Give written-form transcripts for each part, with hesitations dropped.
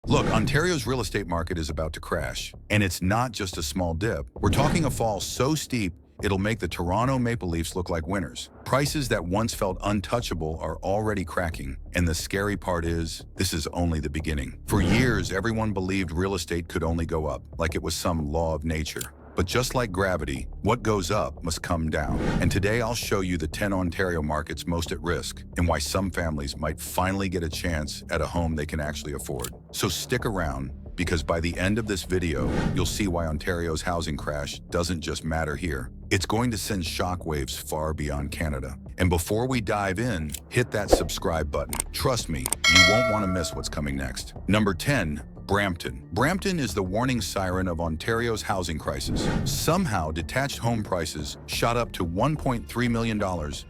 Look, Ontario's real estate market is about to crash, and it's not just a small dip. We're talking a fall so steep, it'll make the Toronto Maple Leafs look like winners. Prices that once felt untouchable are already cracking, and the scary part is, this is only the beginning. For years, everyone believed real estate could only go up, like it was some law of nature. But just like gravity, what goes up must come down. And today I'll show you the 10 Ontario markets most at risk and why some families might finally get a chance at a home they can actually afford. So stick around, because by the end of this video, you'll see why Ontario's housing crash doesn't just matter here. It's going to send shockwaves far beyond Canada. And before we dive in, hit that subscribe button. Trust me, you won't want to miss what's coming next. Number 10. Brampton. Brampton is the warning siren of Ontario's housing crisis. Somehow, detached home prices shot up to $1.3 million,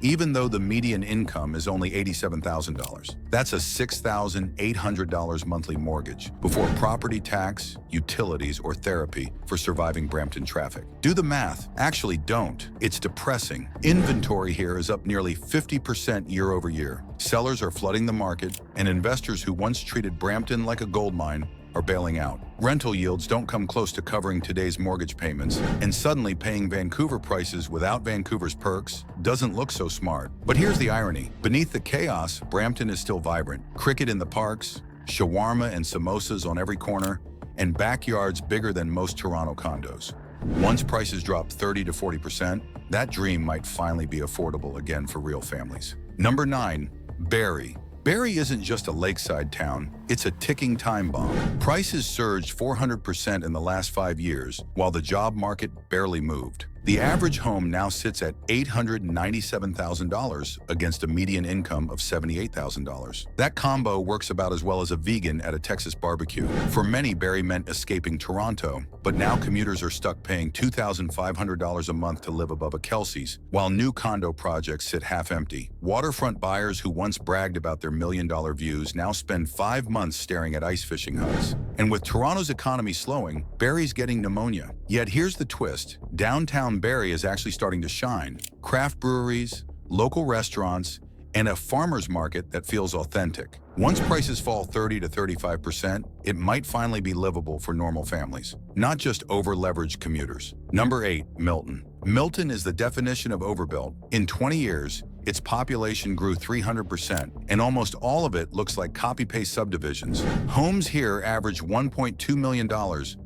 even though the median income is only $87,000. That's a $6,800 monthly mortgage, before property tax, utilities, or therapy for surviving Brampton traffic. Do the math. Actually, don't. It's depressing. Inventory here is up nearly 50% year over year. Sellers are flooding the market, and investors who once treated Brampton like a gold mine are bailing out. Rental yields don't come close to covering today's mortgage payments, and suddenly paying Vancouver prices without Vancouver's perks doesn't look so smart. But here's the irony. Beneath the chaos, Brampton is still vibrant. Cricket in the parks, shawarma and samosas on every corner, and backyards bigger than most Toronto condos. Once prices drop 30 to 40%, that dream might finally be affordable again for real families. Number 9. Barrie. Barrie isn't just a lakeside town, it's a ticking time bomb. Prices surged 400% in the last 5 years, while the job market barely moved. The average home now sits at $897,000 against a median income of $78,000. That combo works about as well as a vegan at a Texas barbecue. For many, Barrie meant escaping Toronto, but now commuters are stuck paying $2,500 a month to live above a Kelsey's, while new condo projects sit half empty. Waterfront buyers who once bragged about their million-dollar views now spend 5 months staring at ice fishing huts. And with Toronto's economy slowing, Barrie's getting pneumonia. Yet here's the twist. Downtown Barrie is actually starting to shine. Craft breweries, local restaurants, and a farmer's market that feels authentic. Once prices fall 30 to 35%, it might finally be livable for normal families, not just over-leveraged commuters. Number 8. Milton. Milton is the definition of overbuilt. In 20 years, its population grew 300%, and almost all of it looks like copy-paste subdivisions. Homes here average $1.2 million,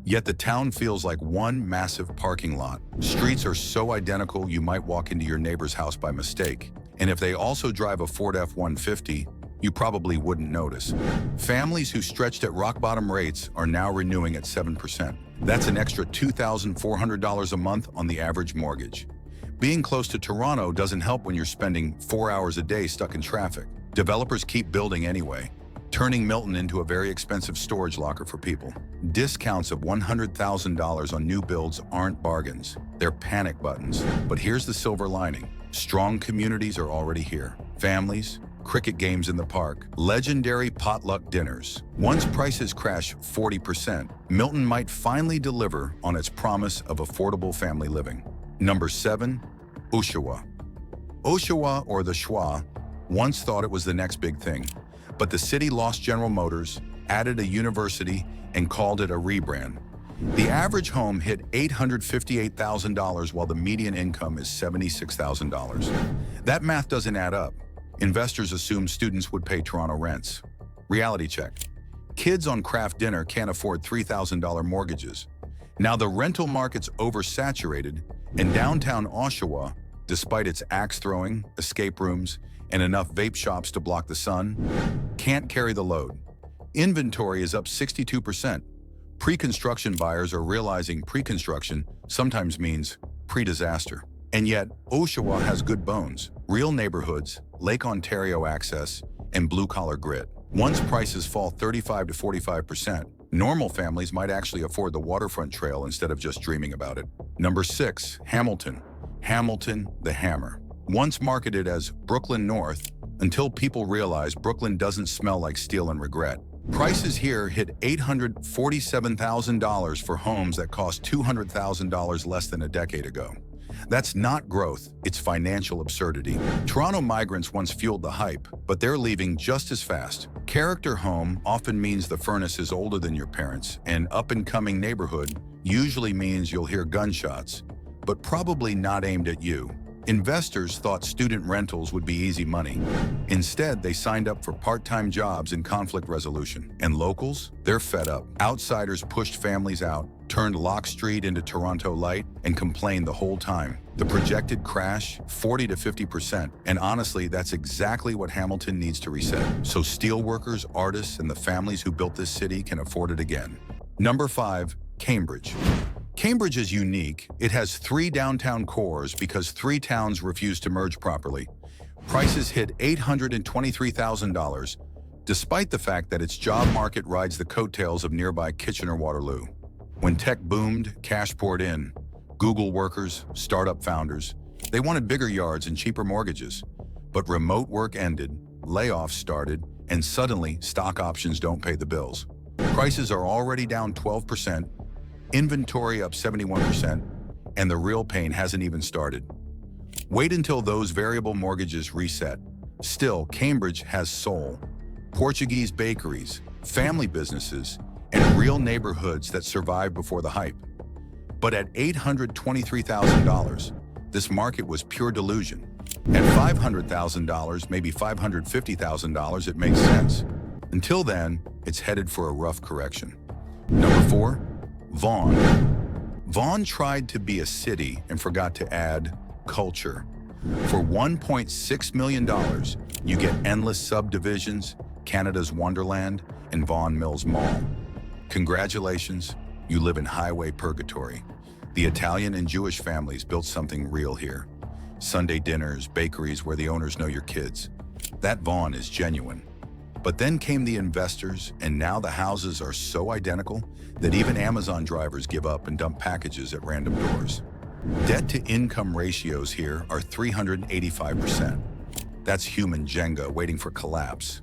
yet the town feels like one massive parking lot. Streets are so identical you might walk into your neighbor's house by mistake. And if they also drive a Ford F-150, you probably wouldn't notice. Families who stretched at rock-bottom rates are now renewing at 7%. That's an extra $2,400 a month on the average mortgage. Being close to Toronto doesn't help when you're spending 4 hours a day stuck in traffic. Developers keep building anyway, turning Milton into a very expensive storage locker for people. Discounts of $100,000 on new builds aren't bargains. They're panic buttons. But here's the silver lining. Strong communities are already here. Families, cricket games in the park, legendary potluck dinners. Once prices crash 40%, Milton might finally deliver on its promise of affordable family living. Number 7. Oshawa. Oshawa, or the Schwa, once thought it was the next big thing, but the city lost General Motors, added a university, and called it a rebrand. The average home hit $858,000 while the median income is $76,000. That math doesn't add up. Investors assumed students would pay Toronto rents. Reality check. Kids on craft dinner can't afford $3,000 mortgages. Now the rental market's oversaturated, and downtown Oshawa, despite its axe-throwing, escape rooms, and enough vape shops to block the sun, can't carry the load. Inventory is up 62%. Pre-construction buyers are realizing pre-construction sometimes means pre-disaster. And yet, Oshawa has good bones, real neighborhoods, Lake Ontario access, and blue-collar grit. Once prices fall 35 to 45%, normal families might actually afford the waterfront trail instead of just dreaming about it. Number 6. Hamilton. Hamilton, the Hammer. Once marketed as Brooklyn North, until people realized Brooklyn doesn't smell like steel and regret. Prices here hit $847,000 for homes that cost $200,000 less than a decade ago. That's not growth, it's financial absurdity. Toronto migrants once fueled the hype, but they're leaving just as fast. Character home often means the furnace is older than your parents, and up-and-coming neighborhood usually means you'll hear gunshots, but probably not aimed at you. Investors thought student rentals would be easy money. Instead, they signed up for part-time jobs in conflict resolution. And locals? They're fed up. Outsiders pushed families out, turned Lock Street into Toronto Light, and complained the whole time. The projected crash, 40 to 50%. And honestly, that's exactly what Hamilton needs to reset. So steelworkers, artists, and the families who built this city can afford it again. Number 5, Cambridge. Cambridge is unique. It has 3 downtown cores because 3 towns refused to merge properly. Prices hit $823,000, despite the fact that its job market rides the coattails of nearby Kitchener-Waterloo. When tech boomed, cash poured in. Google workers, startup founders, they wanted bigger yards and cheaper mortgages. But remote work ended, layoffs started, and suddenly stock options don't pay the bills. Prices are already down 12%, inventory up 71%, and the real pain hasn't even started. Wait until those variable mortgages reset. Still, Cambridge has soul. Portuguese bakeries, family businesses, and real neighborhoods that survived before the hype. But at $823,000, this market was pure delusion. At $500,000, maybe $550,000, it makes sense. Until then, it's headed for a rough correction. Number 4, Vaughan. Vaughan tried to be a city and forgot to add culture. For $1.6 million, you get endless subdivisions, Canada's Wonderland, and Vaughan Mills Mall. Congratulations, you live in highway purgatory. The Italian and Jewish families built something real here. Sunday dinners, bakeries where the owners know your kids. That Vaughan is genuine. But then came the investors, and now the houses are so identical that even Amazon drivers give up and dump packages at random doors. Debt-to-income ratios here are 385%. That's human Jenga waiting for collapse.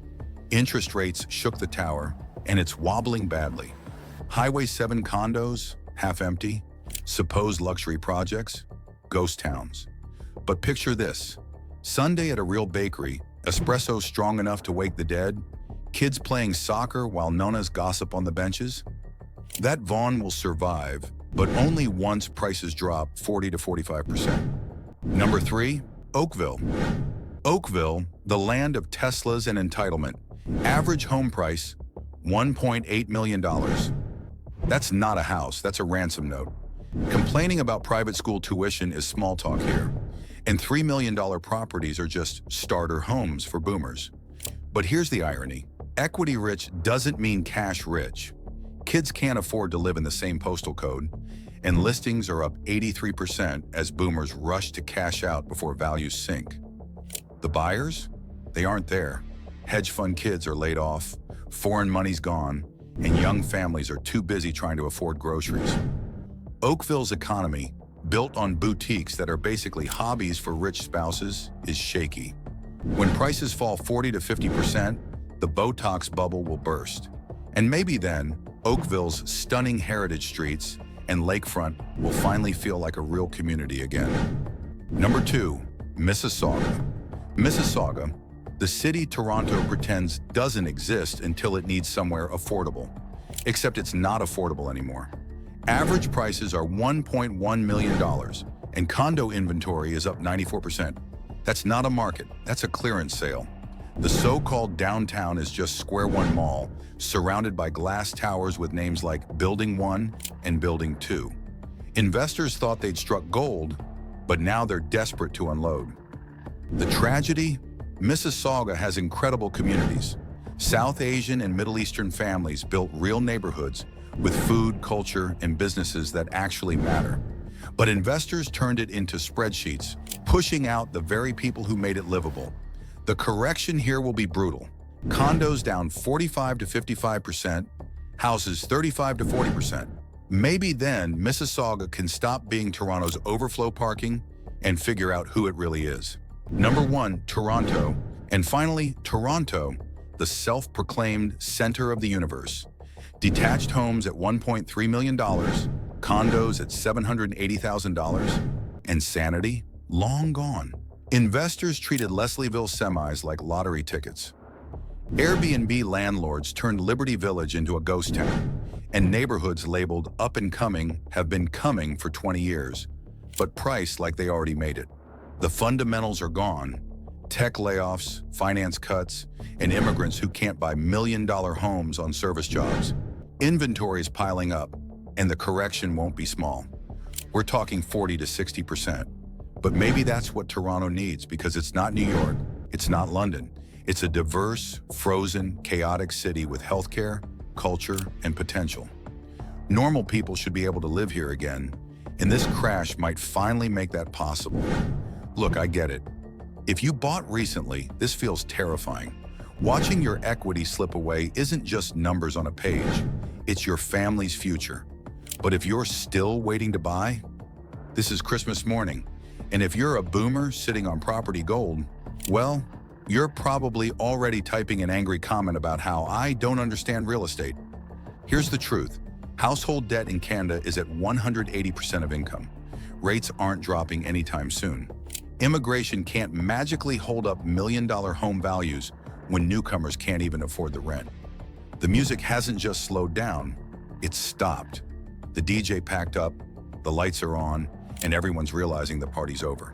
Interest rates shook the tower, and it's wobbling badly. Highway 7 condos, half empty. Supposed luxury projects, ghost towns. But picture this. Sunday at a real bakery, espresso strong enough to wake the dead, kids playing soccer while nonas gossip on the benches. That Vaughan will survive, but only once prices drop 40 to 45%. Number 3, Oakville. Oakville, the land of Teslas and entitlement. Average home price, $1.8 million. That's not a house, that's a ransom note. Complaining about private school tuition is small talk here. And $3 million properties are just starter homes for boomers. But here's the irony. Equity rich doesn't mean cash rich. Kids can't afford to live in the same postal code, and listings are up 83% as boomers rush to cash out before values sink. The buyers? They aren't there. Hedge fund kids are laid off, foreign money's gone, and young families are too busy trying to afford groceries. Oakville's economy, built on boutiques that are basically hobbies for rich spouses, is shaky. When prices fall 40 to 50%, the Botox bubble will burst. And maybe then, Oakville's stunning heritage streets and lakefront will finally feel like a real community again. Number 2, Mississauga. Mississauga, the city Toronto pretends doesn't exist until it needs somewhere affordable. Except it's not affordable anymore. Average prices are $1.1 million, and condo inventory is up 94%. That's not a market, that's a clearance sale. The so-called downtown is just Square One Mall, surrounded by glass towers with names like Building 1 and Building 2. Investors thought they'd struck gold, but now they're desperate to unload. The tragedy? Mississauga has incredible communities. South Asian and Middle Eastern families built real neighborhoods with food, culture, and businesses that actually matter. But investors turned it into spreadsheets, pushing out the very people who made it livable. The correction here will be brutal. Condos down 45 to 55%, houses 35 to 40%. Maybe then Mississauga can stop being Toronto's overflow parking and figure out who it really is. Number 1, Toronto. And finally, Toronto, the self-proclaimed center of the universe. Detached homes at $1.3 million, condos at $780,000. And sanity? Long gone. Investors treated Leslieville semis like lottery tickets. Airbnb landlords turned Liberty Village into a ghost town, and neighborhoods labeled up and coming have been coming for 20 years, but priced like they already made it. The fundamentals are gone. Tech layoffs, finance cuts, and immigrants who can't buy million-dollar homes on service jobs. Inventory is piling up, and the correction won't be small. We're talking 40 to 60%. But maybe that's what Toronto needs, because it's not New York, it's not London. It's a diverse, frozen, chaotic city with healthcare, culture, and potential. Normal people should be able to live here again, and this crash might finally make that possible. Look, I get it. If you bought recently, this feels terrifying. Watching your equity slip away isn't just numbers on a page, it's your family's future. But if you're still waiting to buy, this is Christmas morning. And if you're a boomer sitting on property gold, well, you're probably already typing an angry comment about how I don't understand real estate. Here's the truth. Household debt in Canada is at 180% of income. Rates aren't dropping anytime soon. Immigration can't magically hold up million-dollar home values when newcomers can't even afford the rent. The music hasn't just slowed down, it's stopped. The DJ packed up, the lights are on, and everyone's realizing the party's over.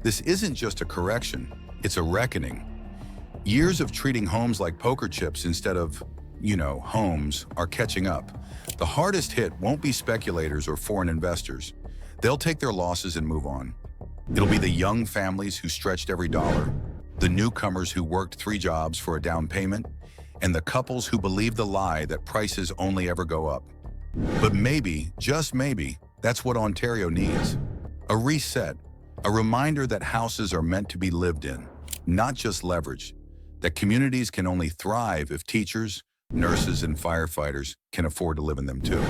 This isn't just a correction, it's a reckoning. Years of treating homes like poker chips instead of, homes are catching up. The hardest hit won't be speculators or foreign investors. They'll take their losses and move on. It'll be the young families who stretched every dollar, the newcomers who worked 3 jobs for a down payment, and the couples who believed the lie that prices only ever go up. But maybe, just maybe, that's what Ontario needs. A reset, a reminder that houses are meant to be lived in, not just leveraged, that communities can only thrive if teachers, nurses, and firefighters can afford to live in them too.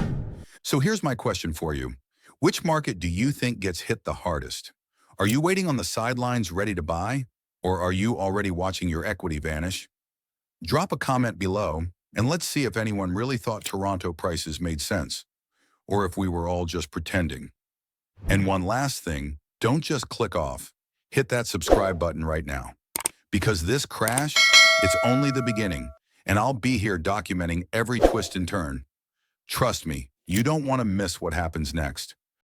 So here's my question for you. Which market do you think gets hit the hardest? Are you waiting on the sidelines ready to buy? Or are you already watching your equity vanish? Drop a comment below, and let's see if anyone really thought Toronto prices made sense, or if we were all just pretending. And one last thing, don't just click off. Hit that subscribe button right now. Because this crash, it's only the beginning, and I'll be here documenting every twist and turn. Trust me, you don't want to miss what happens next.